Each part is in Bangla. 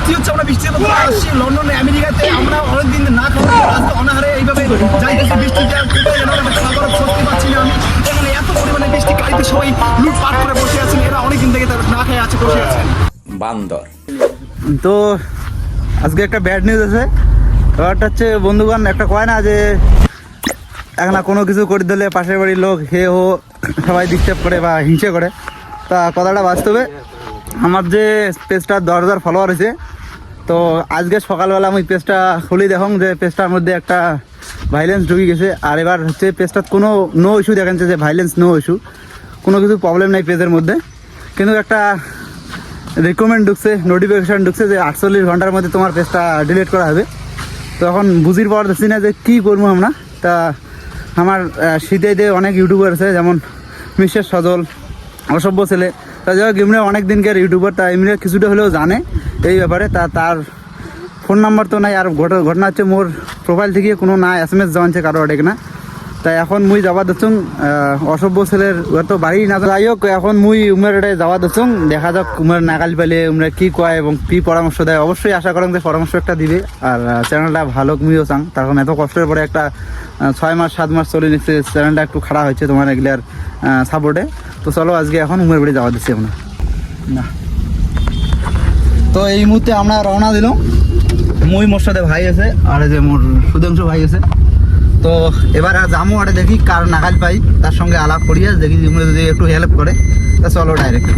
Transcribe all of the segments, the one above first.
বৃষ্টি হচ্ছে, আমরা বৃষ্টির মধ্যে আসছি লন্ডনে আমেরিকাতে, আমরা অনেকদিন না খাওয়া আজকে অনাহারে এইভাবে যাইতেছি বৃষ্টিতে, আর কোথায় যেন একটা খাবার সত্যি পাচ্ছি না আমি। এখানে এত পরিমাণে বৃষ্টি, গাড়িতে সবাই লুটপাট করে বসে আছেন, এরা অনেকদিন থেকে তারা না খেয়ে আছে বসে আছেন। বান্দর। তো আজকে একটা ব্যাড নিউজ আছে। ব্যাপারটা হচ্ছে বন্ধুগণ, একটা কয় না যে এখন কোনো কিছু করে দিলে পাশের বাড়ির লোক হে হো সবাই ডিস্টার্ব করে বা হিংসে করে। তা কথাটা বাস্তবে আমার যে পেজটা 10,000 ফলোয়ার হয়েছে, তো আজকে সকালবেলা আমি পেজটা খুলি দেখুন যে পেজটার মধ্যে একটা ভাইলেন্স ঢুকে গেছে। আর এবার হচ্ছে পেজটার কোনো নো ইস্যু দেখাচ্ছে যে ভাইলেন্স নো ইস্যু, কোনো কিছু প্রবলেম নেই পেজের মধ্যে, কিন্তু একটা রিকমেন্ড ঢুকছে, নোটিফিকেশান ঢুকছে যে 48 ঘন্টার মধ্যে তোমার পেজটা ডিলিট করা হবে। তো এখন বুঝির পাওয়ার দেখছি না যে কী করবো আমরা। তা আমার শীতেতে অনেক ইউটিউবার আছে, যেমন মিস্টার সজল, অসভ্য ছেলে, তা যাই হোক এমনি অনেক দিনকার ইউটিউবার, তা এমনি কিছুটা হলেও জানে এই ব্যাপারে। তা তার ফোন নাম্বার তো নাই, আর ঘটনা হচ্ছে মোর প্রোফাইল থেকে কোনো না SMS জানছে কারো ডেকে না। তাই এখন মুই যাওয়া দিচ্ছুং অসভ্য ছেলের তো বাড়ি না, যাই হোক এখন মুই উমের এটাই যাওয়া দিচ্ছুং, দেখা যাক উমের নাগাল পেলে উমরা কী কয় এবং কী পরামর্শ দেয়। অবশ্যই আশা করেন যে পরামর্শ একটা দিবে, আর চ্যানেলটা ভালো মুইও চাং, তার কারণ এত কষ্টের পরে একটা 6 মাস 7 মাস চলে নিচ্ছে, চ্যানেলটা একটু খারাপ হয়েছে তোমার এগুলার সাপোর্টে। তো চলো আজকে এখন উমের বাড়ি যাওয়া দিচ্ছি আমরা না। তো এই মুহূর্তে আমরা রওনা দিলাম, মুই মোর সাথে ভাই আছে, আর এই যে মোর সুধাংশু ভাই আছে। তো এবার আর যাবো, আরে দেখি কার নাগাল পাই, তার সঙ্গে আলাপ করিয়া দেখি যদি একটু হেল্প করে, তা চলো ডাইরেক্ট।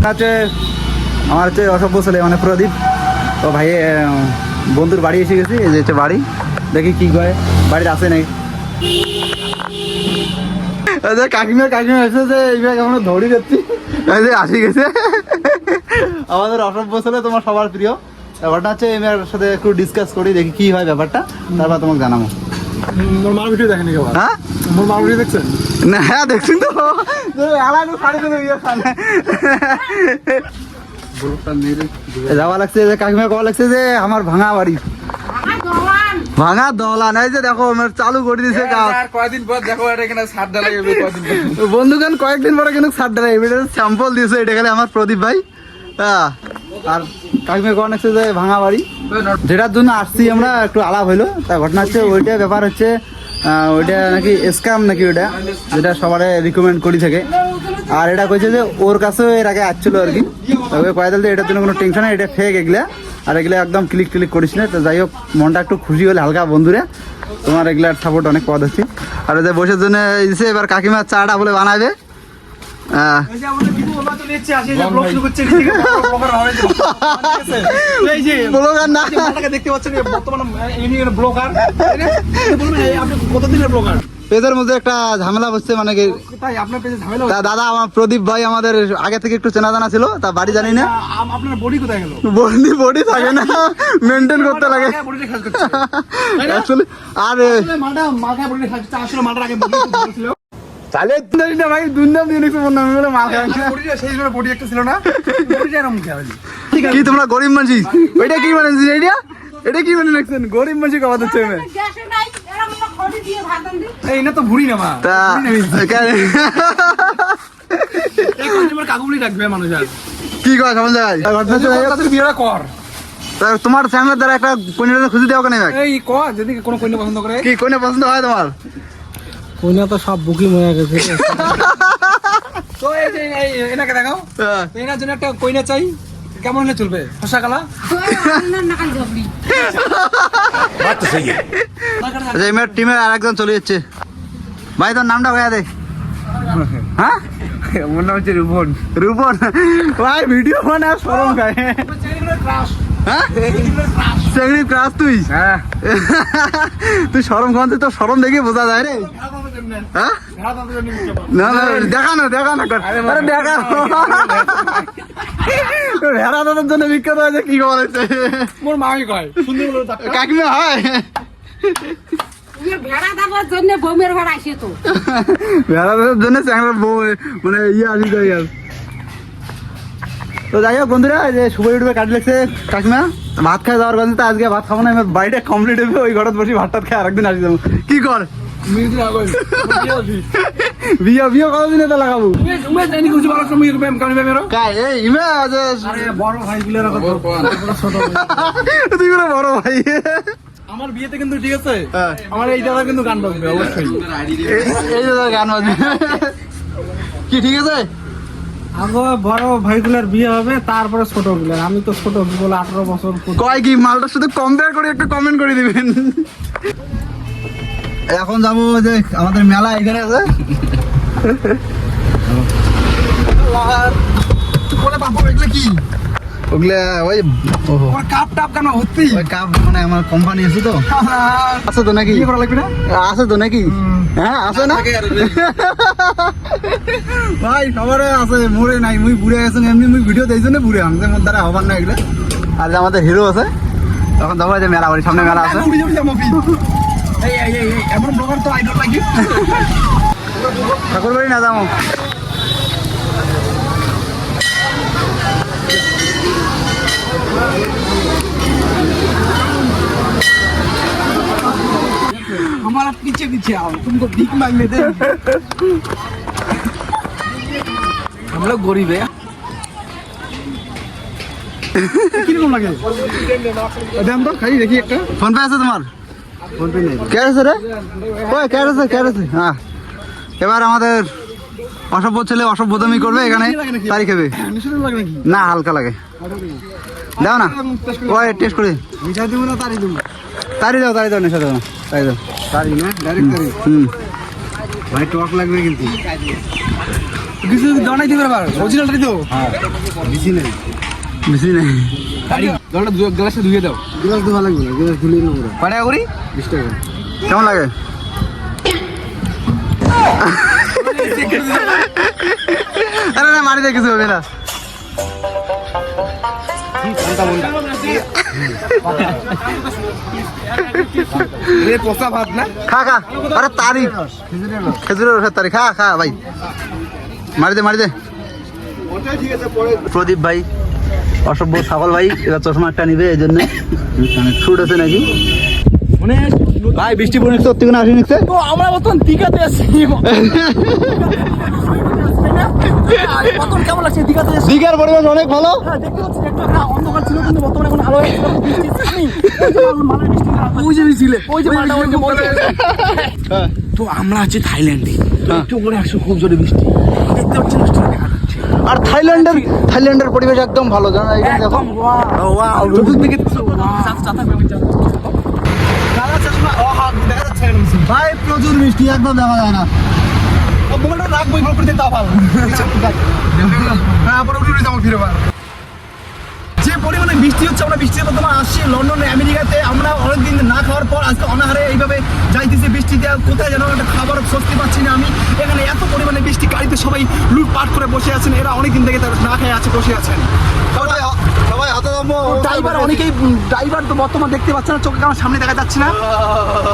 হচ্ছে আমার হচ্ছে অসভ্য ছেলে মানে প্রদীপ। তো ভাই বন্ধুর বাড়ি এসে গেছি, এই যে হচ্ছে বাড়ি, দেখি কি কয়, বাড়িতে আসে নাই। কাকিমা এসে যে এইভাবে এখন ধরি যাচ্ছি, এই যে আসি গেছে আমাদের অসভ্য ছেলে, তোমার সবার প্রিয়। ব্যাপারটা হচ্ছে এর সাথে একটু ডিসকাস করি, দেখি কি হয় ব্যাপারটা, তারপর তোমাকে জানাবো। মোর মার ভিডিও দেখেনি কেউ? হ্যাঁ মোর মার ভিডিও দেখছেন না? হ্যাঁ দেখছি তো, যাওয়া লাগছে যে কাকিমা কওয়া লাগছে যে আমার ভাঙা বাড়ি, ভাঙা দলান, এই যে দেখো চালু করে দিছে কাজ। কয়দিন পর দেখো এটা এখানে ছাদ ঢালাই হবে, কয়দিন বন্ধুগণ কয়েকদিন পরে কিন্তু ছাদ ঢালাই হবে, স্যাম্পল দিয়েছে এটা গেলে আমার প্রদীপ ভাই। হ্যাঁ, আর কাকিমা কওয়া লাগছে যে ভাঙা বাড়ি, যেটার জন্য আসছি আমরা একটু আলাপ হইলো। তা ঘটনা হচ্ছে ওইটা ব্যাপার হচ্ছে ওইটা নাকি স্ক্যাম নাকি, ওইটা যেটা সবার রিকমেন্ড করি থাকে। আর এটা কইছে যে ওর কাছেও এর আগে আসছিল আর কি, ওকে কয়ে দিল যে এটার জন্য কোনো টেনশন নেই, এটা ফেক এগুলা, আর এগুলো একদম ক্লিক করিস না। তো যাই হোক মনটা একটু খুশি হলে হালকা, বন্ধুরা তোমার এগুলার সাপোর্ট অনেক পদ হচ্ছে। আর যে বসের জন্য দিছে, এবার কাকিমা চাটা বলে বানাবে। পেজের মধ্যে একটা ঝামেলা বসছে, মানে কি দাদা আমার প্রদীপ ভাই আমাদের আগে থেকে একটু চেনা জানা ছিল, তা বাড়ি জানি না। আপনার বডি কোথায় গেল? বডি থাকে না, মেনটেন করতে লাগে আর আসলে মালটা আগে ছিল চালে না ভাই, দুর্নাম দিয়ে নিচ্ছে মাল সেই সময় বডি একটা ছিল না, কি তোমরা গরিব মানুষ, ওইটা কি মানে এটা কি মানে রাখছেন, গরিব মানুষ খাওয়া দিচ্ছে এই না তো ভুড়ি না মা, তা কাকুলি রাখবে মানুষ। আর কি কয় কেমন জায়গায় বিয়েটা কর, তোমার চ্যানেলের দ্বারা একটা কন্যা খুঁজে দেওয়া কেন? এই কর যদি কোনো কন্যা পছন্দ করে। কি কন্যা পছন্দ হয় তোমার? কন্যা তো সব বুকিং হয়ে গেছে। তো এই যে এনাকে দেখাও, এনার জন্য একটা কন্যা চাই, কেমন হলে চলবে? ফসা কালা টিমের আর একজন চলে যাচ্ছে ভাই, তোর নামটা ভাইয়া দে। হ্যাঁ আমার নাম হচ্ছে রূপন। রূপন ভাই ভিডিও বানা শরম খায়। হ্যাঁ চেংড়ির ক্রাশ তুই? হ্যাঁ তুই শরম খাওয়াতে তো শরম দেখে বোঝা যায় রে। হ্যাঁ না না দেখা না দেখা ভেড়া দাদার জন্য বিখ্যাত হয়েছে, কি খবর হয়েছে? মোর মাই কয় কাকিমা হয় ভেড়া দাবার জন্য বউমের ঘর আসে তো, ভেড়া দাদার জন্য চ্যাংড়ার বউ মানে ইয়ে আসি যাই আর। তো যাই হোক বন্ধুরা, যে শুভ ইউটিউবে কাট লাগছে কাকিমা ভাত খাই যাওয়ার কথা, আজকে ভাত খাবো না, বাড়িটা কমপ্লিট হবে, ওই ঘরত বসে ভাত টাত খাই আরেকদিন আসি যাবো। কি কর বিয়ে কতদিনে তো লাগাবো তুমি জানি কিছু বলার সময় প্রেম কামি প্রেমেরও কাই এই ইমে আছে আরে বড় ভাইগুলোর কথা ছোট তুই কোনো বড় ভাই আমার বিয়েতে কিন্তু ঠিক আছে আমার এই দাদা কিন্তু গান বাজবে অবশ্যই এই যে গান বাজবে কি ঠিক আছে আগে বড় ভাইগুলোর বিয়ে হবে তারপরে ছোট গুলার আমি তো ছোট বলে 18 বছর কয় কি মালটার সাথে কম্পেয়ার করে একটু কমেন্ট করে দিবেন এখন যাবো যে আমাদের মেলা এখানে আছে বলে বাপু এগুলো কি ওগুলা ওই ওর কাপ টাপ কেন হচ্ছে ওই কাপ মানে আমার কোম্পানি আছে তো আছে তো নাকি কি করা লাগবে না আছে তো নাকি হ্যাঁ আছে না ভাই সবারে আছে মুড়ে নাই মুই বুড়ে গেছে এমনি মুই ভিডিও দেই জন্য বুড়ে আমাদের মধ্যে দ্বারা হবার না এগুলো আর যে আমাদের হিরো আছে তখন দেখো যে মেলা বাড়ির সামনে মেলা আছে এই এই এই এমন ব্লগার তো আইডল লাগি ঠাকুর বাড়ি না যাবো हमारा पीछे पीछे आओ तुमको भीख मांगने दे हम लोग गरीब है কিরকম লাগে দাম তো খাই দেখি একটা ফোন পে আছে তোমার ফোন পে নেই কে আছে রে ওই কে আছে হ্যাঁ এবার আমাদের অসভ্য ছেলে অসভ্যতামি করবে এখানে তারিখ হবে নিশ্চয় লাগে নাকি না হালকা লাগে দাও না ওই টেস্ট করে মিঠাই দেবো না তারি দেবো তারি দাও নেশা দাও না তারি দাও তারি না ডাইরেক্ট তারি হুম ভাই টক লাগবে কিন্তু কিছু দনাই দিবে আবার অরিজিনালটাই তো হ্যাঁ বেশি নেই বেশি নেই দলটা গ্লাসে ধুয়ে দাও গ্লাস ধোয়া লাগবে না গ্লাস ধুলেই নেবো কয় টাকা করি 20 টাকা কেমন লাগে আরে না মারি দিয়ে কিছু হবে না রে পোষা ভাত না খা আরে তারিখ খেজুরের রসের তারিখ খা ভাই মারি দে প্রদীপ ভাই অসভ্য ছাগল ভাই এবার চশমা একটা নিবে এই জন্য শুট আছে নাকি ভাই বৃষ্টি পড়ে সত্যি কোনো আসি নিচ্ছে তো আমরা মতন দীঘাতে আছি কতক্ষণ কেমন লাগছে দীঘাতে এসে দীঘার পরিবেশ অনেক ভালো দেখতে পাচ্ছি একটু একটা অন্ধকার ছিল কিন্তু বর্তমানে এখন আলো হয়ে গেছে ওই যে মালটা ওই যে তো আমরা আছি থাইল্যান্ডে একটু করে আসছে খুব জোরে বৃষ্টি দেখতে পাচ্ছি না আর থাইল্যান্ডের পরিবেশ একদম ভালো জানো এখানে দেখো ওয়াও চতুর্দিকে ভাই প্রচুর মিষ্টি একদম দেখা যায় না যে পরিমাণে বৃষ্টি হচ্ছে আমরা বৃষ্টির মাধ্যমে আসছি লন্ডনে আমেরিকাতে আমরা অনেকদিন না খাওয়ার পর আজকে অনাহারে এইভাবে যাইতেছি বৃষ্টিতে কোথায় যেন একটা খাবার স্বস্তি পাচ্ছি না আমি এখানে এত পরিমাণে বৃষ্টি গাড়িতে সবাই লুটপাট করে বসে আছেন এরা অনেকদিন থেকে তারা না খেয়ে আছে বসে আছেন সবাই হাতে ড্রাইভার অনেকেই ড্রাইভার তো বর্তমান দেখতে পাচ্ছে না চোখে আমার সামনে দেখা যাচ্ছে না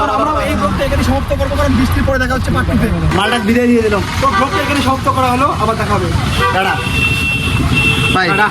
আর আমরা এই ব্লগটা এখানে সমাপ্ত করবো কারণ বৃষ্টির পরে দেখা হচ্ছে পার্টিতে মালটা বিদায় দিয়ে দিলাম তো ব্লগটা এখানে সমাপ্ত করা হলো আবার দেখা হবে বাই টাটা